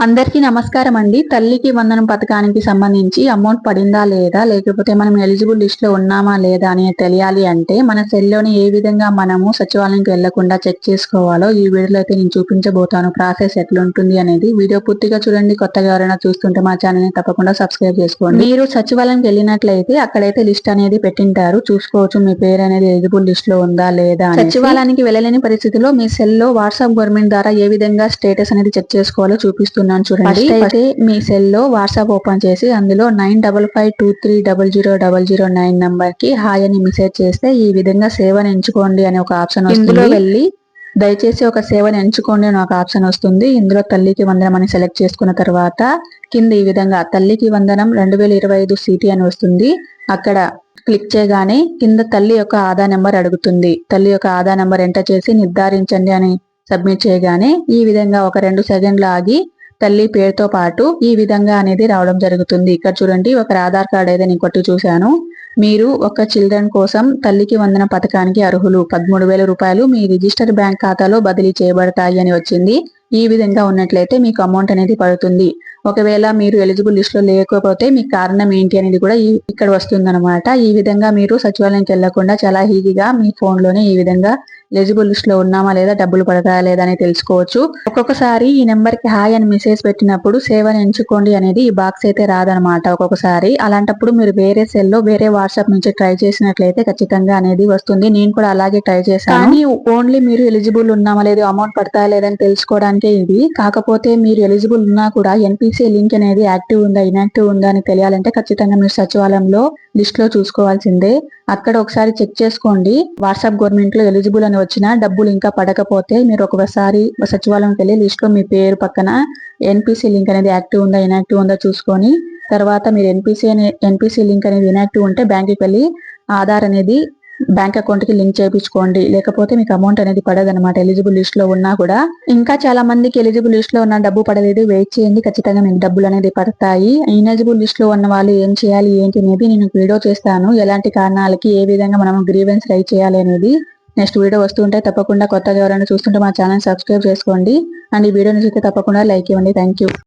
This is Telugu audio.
అందరికీ నమస్కారం అండి. తల్లికి వందనం పథకానికి సంబంధించి అమౌంట్ పడిందా లేదా, లేకపోతే మనం ఎలిజిబుల్ లిస్ట్ లో ఉన్నామా లేదా అని తెలియాలి అంటే మన సెల్లోని ఏ విధంగా మనము సచివాలయంకి వెళ్లకుండా చెక్ చేసుకోవాలో ఈ వీడియోలో అయితే నేను చూపించబోతాను. ప్రాసెస్ ఎట్లుంటుంది అనేది వీడియో పూర్తిగా చూడండి. కొత్తగా ఎవరైనా చూస్తుంటే మా ఛానల్ ని తప్పకుండా సబ్స్క్రైబ్ చేసుకోండి. మీరు సచివాలయంకి వెళ్ళినట్లయితే అక్కడైతే లిస్ట్ అనేది పెట్టింటారు, చూసుకోవచ్చు మీ పేరు అనేది ఎలిజిబుల్ లిస్ట్ లో ఉందా లేదా. సచివాలయానికి వెళ్ళలేని పరిస్థితిలో మీ సెల్లో వాట్సాప్ గవర్నమెంట్ ద్వారా ఏ విధంగా స్టేటస్ అనేది చెక్ చేసుకోవాలో చూపిస్తున్నాను చూడండి. అయితే మీ సెల్ లో వాట్సాప్ ఓపెన్ చేసి అందులో 9552300009 నంబర్ కి హాయ్ అని మెసేజ్ చేస్తే ఈ విధంగా సేవను ఎంచుకోండి అనే ఒక ఆప్షన్ వస్తుంది. ఇందులో వెళ్ళి దయచేసి ఒక సేవను ఎంచుకోండి అని ఒక ఆప్షన్ వస్తుంది. ఇందులో తల్లికి వందనం అని సెలెక్ట్ చేసుకున్న తర్వాత కింద ఈ విధంగా తల్లికి వందనం 2025 సిటీ అని వస్తుంది. అక్కడ క్లిక్ చేయగానే కింద తల్లి యొక్క ఆధార్ నెంబర్ అడుగుతుంది. తల్లి యొక్క ఆధార్ నెంబర్ ఎంటర్ చేసి నిర్ధారించండి అని సబ్మిట్ చేయగానే ఈ విధంగా ఒక 2 సెకండ్లు ఆగి తల్లి పేరుతో పాటు ఈ విధంగా అనేది రావడం జరుగుతుంది. ఇక్కడ చూడండి, ఒక ఆధార్ కార్డ్ అయితే నేను కొట్టి చూశాను. మీరు ఒక చిల్డ్రన్ కోసం తల్లికి వందన పథకానికి అర్హులు, 13,000 రూపాయలు మీ రిజిస్టర్ బ్యాంక్ ఖాతాలో బదిలీ చేయబడతాయి అని వచ్చింది. ఈ విధంగా ఉన్నట్లయితే మీకు అమౌంట్ అనేది పడుతుంది. ఒకవేళ మీరు ఎలిజిబుల్ లిస్ట్ లో లేకపోతే మీ కారణం ఏంటి అనేది కూడా ఇక్కడ వస్తుందన్నమాట. ఈ విధంగా మీరు సచివాలయంకి వెళ్లకుండా చాలా ఈజీగా మీ ఫోన్ లోనే ఈ విధంగా ఎలిజిబుల్ లిస్ట్ లో ఉన్నామా లేదా, డబ్బులు పడతాయా లేదా అని తెలుసుకోవచ్చు. ఒక్కొక్కసారి ఈ నెంబర్ కి హాయ్ అని మెసేజ్ పెట్టినప్పుడు సేవను ఎంచుకోండి అనేది ఈ బాక్స్ అయితే రాదనమాట ఒక్కొక్కసారి. అలాంటప్పుడు మీరు వేరే సెల్ లో వేరే వాట్సాప్ నుంచి ట్రై చేసినట్లయితే ఖచ్చితంగా అనేది వస్తుంది. నేను కూడా అలాగే ట్రై చేశాను. కానీ ఓన్లీ మీరు ఎలిజిబుల్ ఉన్నామా లేదు, అమౌంట్ పడతాయా లేదని తెలుసుకోవడానికే ఇది. కాకపోతే మీరు ఎలిజిబుల్ ఉన్నా కూడా ఎన్పిసి లింక్ అనేది యాక్టివ్ ఉందా ఇన్యాక్టివ్ ఉందా అని తెలియాలంటే ఖచ్చితంగా మీరు సచివాలయంలో లిస్ట్ లో చూసుకోవాల్సిందే. అక్కడ ఒకసారి చెక్ చేసుకోండి. వాట్సాప్ గవర్నమెంట్ లో ఎలిజిబుల్ అని వచ్చినా డబ్బులు ఇంకా పడకపోతే మీరు ఒకసారి సచివాలయంకి వెళ్ళి లిస్ట్ లో మీ పేరు పక్కన ఎన్పిసి లింక్ అనేది యాక్టివ్ ఉందా ఇన్యాక్టివ్ ఉందా చూసుకొని తర్వాత మీరు ఎన్పిసి లింక్ అనేది ఇన్యాక్టివ్ ఉంటే బ్యాంక్కి వెళ్ళి ఆధార్ అనేది బ్యాంక్ అకౌంట్ కి లింక్ చేయించుకోండి. లేకపోతే మీకు అమౌంట్ అనేది పడదనమాట ఎలిజిబుల్ లిస్ట్ లో ఉన్నా కూడా. ఇంకా చాలా మందికి ఎలిజిబుల్ లిస్ట్ లో ఉన్న డబ్బు పడలేదు, వెయిట్ చేయండి, ఖచ్చితంగా మీకు డబ్బులు అనేది పడతాయి. ఇనెలిజిబుల్ లిస్ట్ లో ఉన్న వాళ్ళు ఏం చేయాలి ఏంటి అనేది నేను వీడియో చేస్తాను. ఎలాంటి కారణాలకి ఏ విధంగా మనం గ్రీవెన్స్ రైజ్ చేయాలి అనేది నెక్స్ట్ వీడియో వస్తుంటే తప్పకుండా కొత్తగా ఎవరైనా చూస్తుంటే మా ఛానల్ సబ్స్క్రైబ్ చేసుకోండి. అండ్ ఈ వీడియోని చూస్తే తప్పకుండా లైక్ ఇవ్వండి. Thank you.